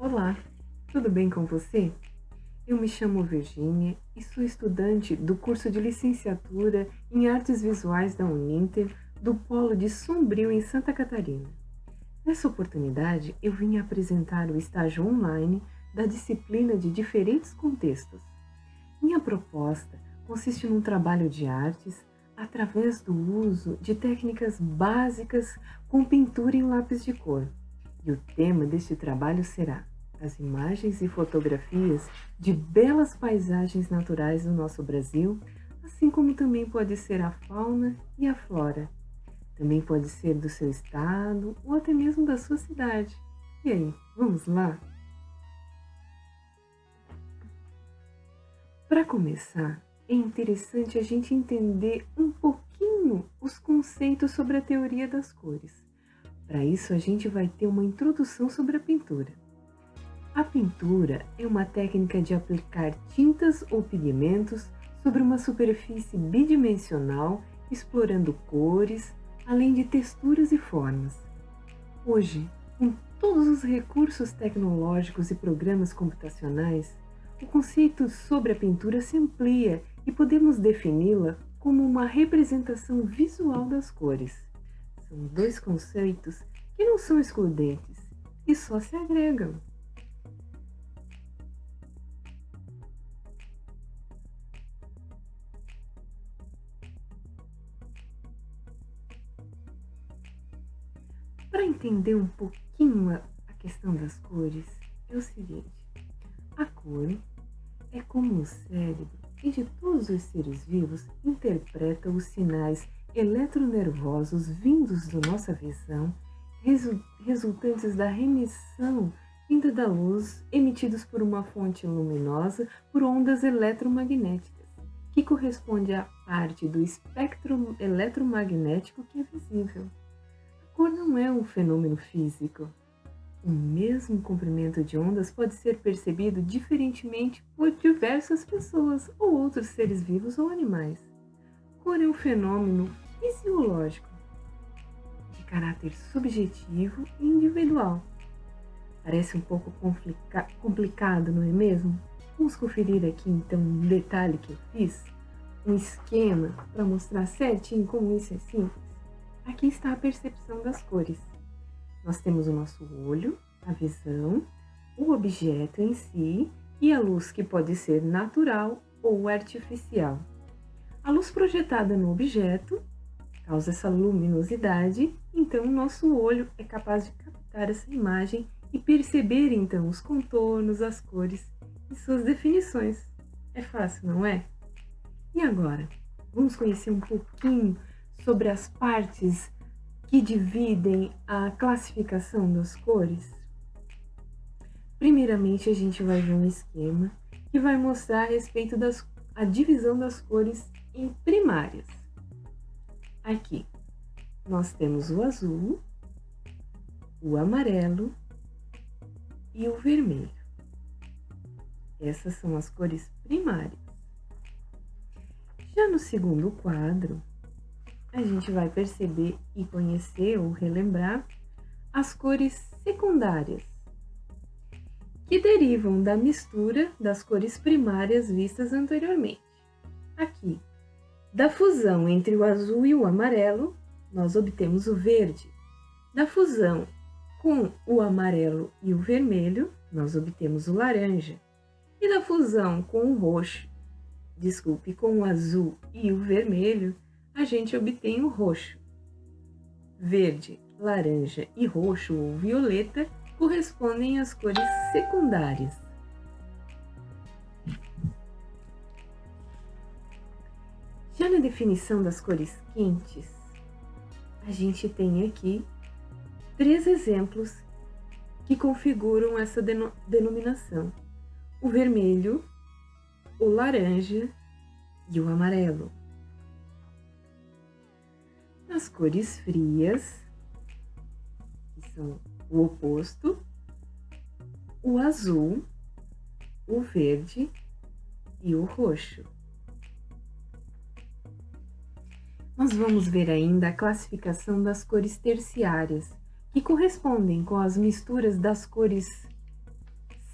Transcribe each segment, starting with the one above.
Olá, tudo bem com você? Eu me chamo Virgínia e sou estudante do curso de licenciatura em Artes Visuais da Uninter, do Polo de Sombrio, em Santa Catarina. Nessa oportunidade, eu vim apresentar o estágio online da disciplina de diferentes contextos. Minha proposta consiste num trabalho de artes através do uso de técnicas básicas com pintura em lápis de cor. E o tema deste trabalho será as imagens e fotografias de belas paisagens naturais do nosso Brasil, assim como também pode ser a fauna e a flora. Também pode ser do seu estado ou até mesmo da sua cidade. E aí, vamos lá? Para começar, é interessante a gente entender um pouquinho os conceitos sobre a teoria das cores. Para isso, a gente vai ter uma introdução sobre a pintura. A pintura é uma técnica de aplicar tintas ou pigmentos sobre uma superfície bidimensional, explorando cores, além de texturas e formas. Hoje, com todos os recursos tecnológicos e programas computacionais, o conceito sobre a pintura se amplia e podemos defini-la como uma representação visual das cores. São dois conceitos que não são excludentes e só se agregam. Para entender um pouquinho a questão das cores, é o seguinte: a cor é como o cérebro e de todos os seres vivos interpreta os sinais eletronervosos vindos da nossa visão, resultantes da remissão vinda da luz emitidos por uma fonte luminosa por ondas eletromagnéticas, que corresponde à parte do espectro eletromagnético que é visível. A cor não é um fenômeno físico. O mesmo comprimento de ondas pode ser percebido diferentemente por diversas pessoas ou outros seres vivos ou animais. Cor é um fenômeno fisiológico, de caráter subjetivo e individual. Parece um pouco complicado, não é mesmo? Vamos conferir aqui então um detalhe que eu fiz, um esquema para mostrar certinho como isso é simples. Aqui está a percepção das cores. Nós temos o nosso olho, a visão, o objeto em si e a luz, que pode ser natural ou artificial. A luz projetada no objeto causa essa luminosidade, então o nosso olho é capaz de captar essa imagem e perceber então os contornos, as cores e suas definições. É fácil, não é? E agora, vamos conhecer um pouquinho sobre as partes que dividem a classificação das cores? Primeiramente, a gente vai ver um esquema que vai mostrar a respeito da divisão das cores em primárias. Aqui, nós temos o azul, o amarelo e o vermelho. Essas são as cores primárias. Já no segundo quadro, a gente vai perceber e conhecer ou relembrar as cores secundárias, que derivam da mistura das cores primárias vistas anteriormente. Aqui, da fusão entre o azul e o amarelo, nós obtemos o verde. Da fusão com o amarelo e o vermelho, nós obtemos o laranja. E da fusão com o com o azul e o vermelho, a gente obtém o roxo. Verde, laranja e roxo ou violeta correspondem às cores secundárias. Já na definição das cores quentes, a gente tem aqui 3 exemplos que configuram essa denominação: o vermelho, o laranja e o amarelo. As cores frias, que são o oposto, o azul, o verde e o roxo. Nós vamos ver ainda a classificação das cores terciárias, que correspondem com as misturas das cores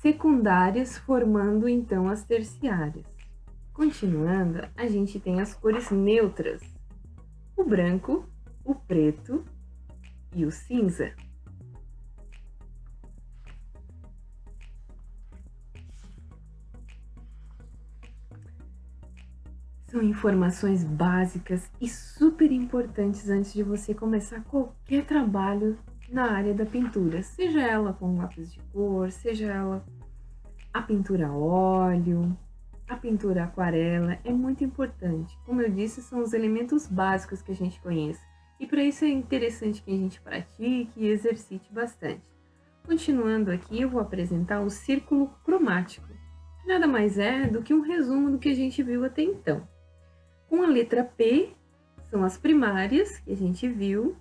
secundárias, formando então as terciárias. Continuando, a gente tem as cores neutras: o branco, o preto e o cinza. São informações básicas e super importantes antes de você começar qualquer trabalho na área da pintura, seja ela com lápis de cor, seja ela a pintura a óleo, a pintura aquarela. É muito importante. Como eu disse, são os elementos básicos que a gente conhece. E para isso é interessante que a gente pratique e exercite bastante. Continuando aqui, eu vou apresentar o círculo cromático. Nada mais é do que um resumo do que a gente viu até então. Com a letra P, são as primárias, que a gente viu.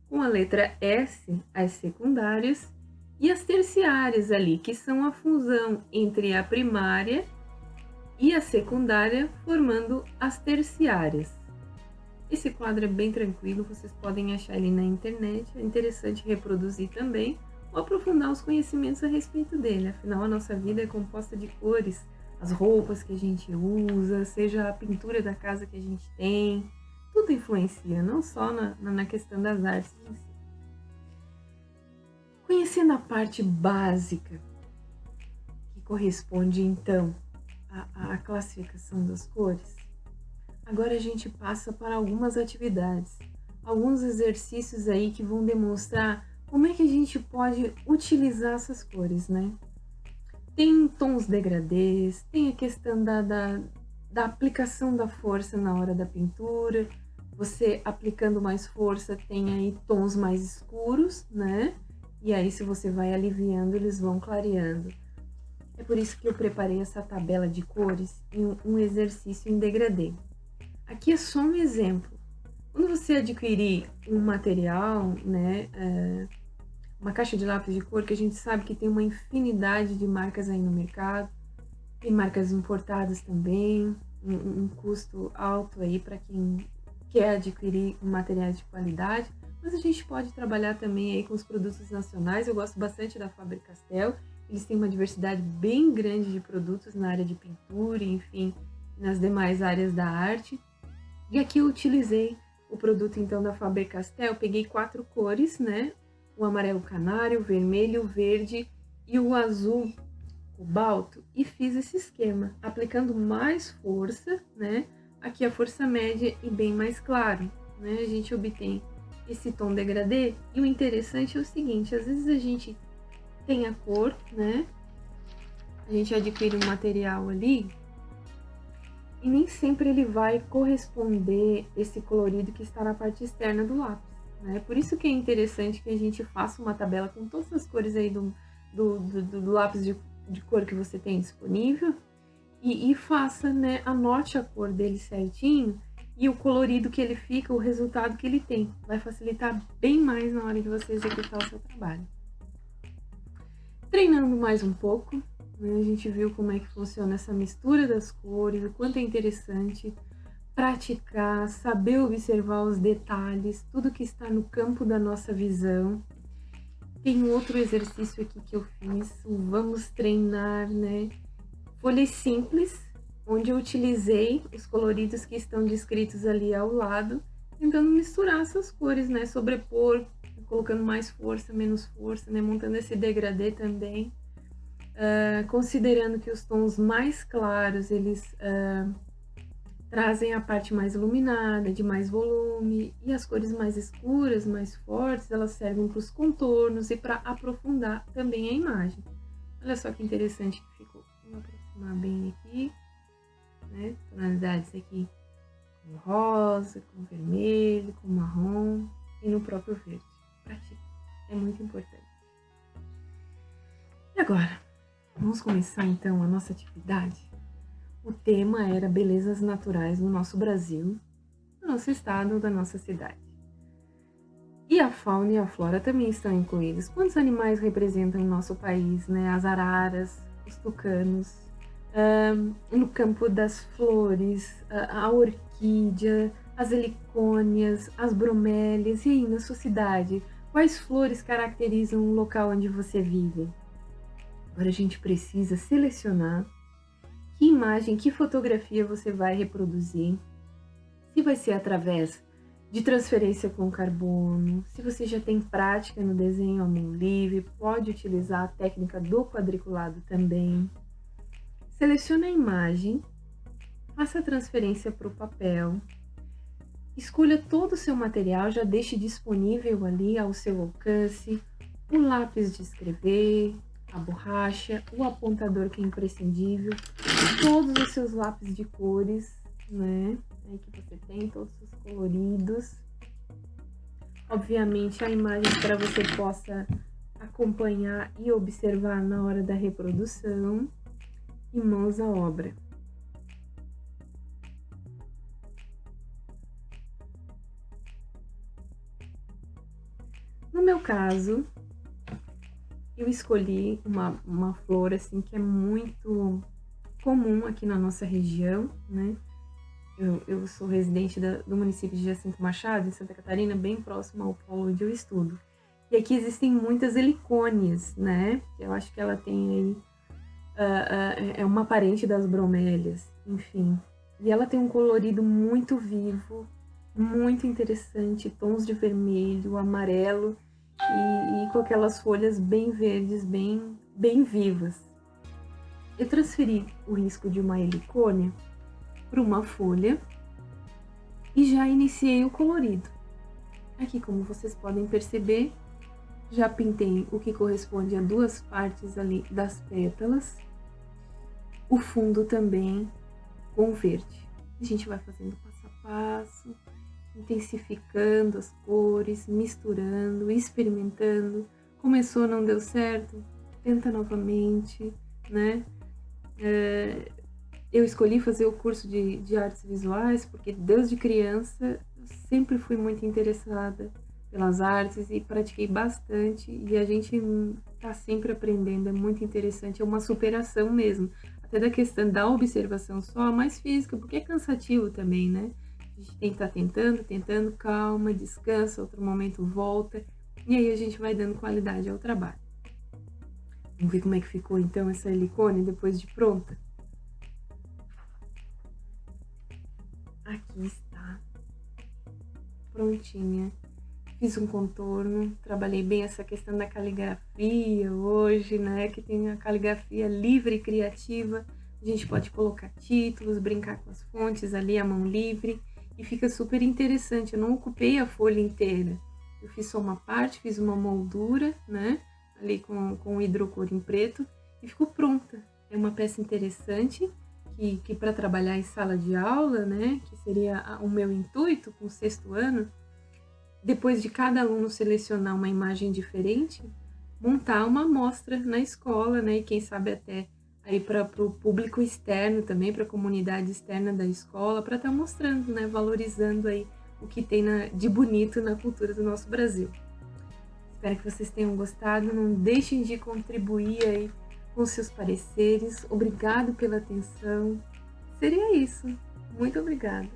Com a letra S, as secundárias. E as terciárias ali, que são a fusão entre a primária e a secundária, formando as terciárias. Esse quadro é bem tranquilo, vocês podem achar ele na internet, é interessante reproduzir também ou aprofundar os conhecimentos a respeito dele, afinal a nossa vida é composta de cores, as roupas que a gente usa, seja a pintura da casa que a gente tem, tudo influencia, não só na questão das artes em si. Conhecendo a parte básica, que corresponde então à classificação das cores, agora a gente passa para algumas atividades, alguns exercícios aí que vão demonstrar como é que a gente pode utilizar essas cores, né? Tem tons degradês, tem a questão da aplicação da força na hora da pintura, você aplicando mais força tem aí tons mais escuros, né? E aí se você vai aliviando, eles vão clareando. É por isso que eu preparei essa tabela de cores em um exercício em degradê. Aqui é só um exemplo. Quando você adquirir um material, né, uma caixa de lápis de cor, que a gente sabe que tem uma infinidade de marcas aí no mercado, tem marcas importadas também, um custo alto aí para quem quer adquirir materiais de qualidade, mas a gente pode trabalhar também aí com os produtos nacionais. Eu gosto bastante da Faber-Castell, eles têm uma diversidade bem grande de produtos na área de pintura, enfim, nas demais áreas da arte. E aqui eu utilizei o produto então da Faber-Castell, peguei 4 cores, né? O amarelo canário, o vermelho, o verde e o azul cobalto, e fiz esse esquema, aplicando mais força, né? Aqui a força média e bem mais claro, né? A gente obtém esse tom degradê, e o interessante é o seguinte, às vezes a gente tem a cor, né? A gente adquire um material ali e nem sempre ele vai corresponder esse colorido que está na parte externa do lápis, né? Por isso que é interessante que a gente faça uma tabela com todas as cores aí do lápis de cor que você tem disponível e faça, né? Anote a cor dele certinho e o colorido que ele fica, o resultado que ele tem. Vai facilitar bem mais na hora de você executar o seu trabalho. Treinando mais um pouco, né, a gente viu como é que funciona essa mistura das cores, o quanto é interessante praticar, saber observar os detalhes, tudo que está no campo da nossa visão. Tem um outro exercício aqui que eu fiz, o vamos treinar, né? Folhas simples, onde eu utilizei os coloridos que estão descritos ali ao lado, tentando misturar essas cores, né? Sobrepor, colocando mais força, menos força, né? Montando esse degradê também. Considerando que os tons mais claros, eles trazem a parte mais iluminada, de mais volume, e as cores mais escuras, mais fortes, elas servem para os contornos e para aprofundar também a imagem. Olha só que interessante que ficou. Vamos aproximar bem aqui, né? Tonalidades aqui com rosa, com vermelho, com marrom e no próprio verde. Pratique, é muito importante. E agora, vamos começar então a nossa atividade. O tema era belezas naturais no nosso Brasil, no nosso estado, da nossa cidade. E a fauna e a flora também estão incluídos. Quantos animais representam o nosso país, né? As araras, os tucanos, no campo das flores, a orquídea, as helicônias, as bromélias. E aí, na sua cidade, quais flores caracterizam o local onde você vive? Agora a gente precisa selecionar que imagem, que fotografia você vai reproduzir. Se vai ser através de transferência com carbono, se você já tem prática no desenho à mão livre, pode utilizar a técnica do quadriculado também. Selecione a imagem, faça a transferência para o papel, escolha todo o seu material, já deixe disponível ali ao seu alcance, o lápis de escrever, a borracha, o apontador que é imprescindível, todos os seus lápis de cores, né? Aí que você tem, todos os coloridos. Obviamente a imagem para você possa acompanhar e observar na hora da reprodução. E mãos à obra. No meu caso, eu escolhi uma flor assim que é muito comum aqui na nossa região, né? Eu sou residente do município de Jacinto Machado, em Santa Catarina, bem próximo ao polo onde eu estudo. E aqui existem muitas helicônias, né? Eu acho que ela tem aí é uma parente das bromélias, enfim. E ela tem um colorido muito vivo, muito interessante, tons de vermelho, amarelo e com aquelas folhas bem verdes, bem vivas. Eu transferi o risco de uma helicônia para uma folha e já iniciei o colorido. Aqui, como vocês podem perceber, já pintei o que corresponde a duas partes ali das pétalas. O fundo também com verde. A gente vai fazendo passo a passo, intensificando as cores, misturando, experimentando. Começou, não deu certo, tenta novamente, né? Eu escolhi fazer o curso de artes visuais porque desde criança eu sempre fui muito interessada pelas artes e pratiquei bastante, e a gente tá sempre aprendendo, é muito interessante, é uma superação mesmo, até da questão da observação só, mais física, porque é cansativo também, né? A gente tem que estar tentando, calma, descansa, outro momento volta, e aí a gente vai dando qualidade ao trabalho. Vamos ver como é que ficou então essa helicônia depois de pronta? Aqui está, prontinha. Fiz um contorno, trabalhei bem essa questão da caligrafia hoje, né? Que tem a caligrafia livre e criativa. A gente pode colocar títulos, brincar com as fontes ali, a mão livre. E fica super interessante. Eu não ocupei a folha inteira. Eu fiz só uma parte, fiz uma moldura, né? Ali com hidrocor em preto. E ficou pronta. É uma peça interessante que para trabalhar em sala de aula, né? Que seria o meu intuito com o 6º ano. Depois de cada aluno selecionar uma imagem diferente, montar uma amostra na escola, né? E quem sabe até aí para o público externo também, para a comunidade externa da escola, para estar mostrando, né? Valorizando aí o que tem de bonito na cultura do nosso Brasil. Espero que vocês tenham gostado. Não deixem de contribuir aí com seus pareceres. Obrigado pela atenção. Seria isso. Muito obrigada.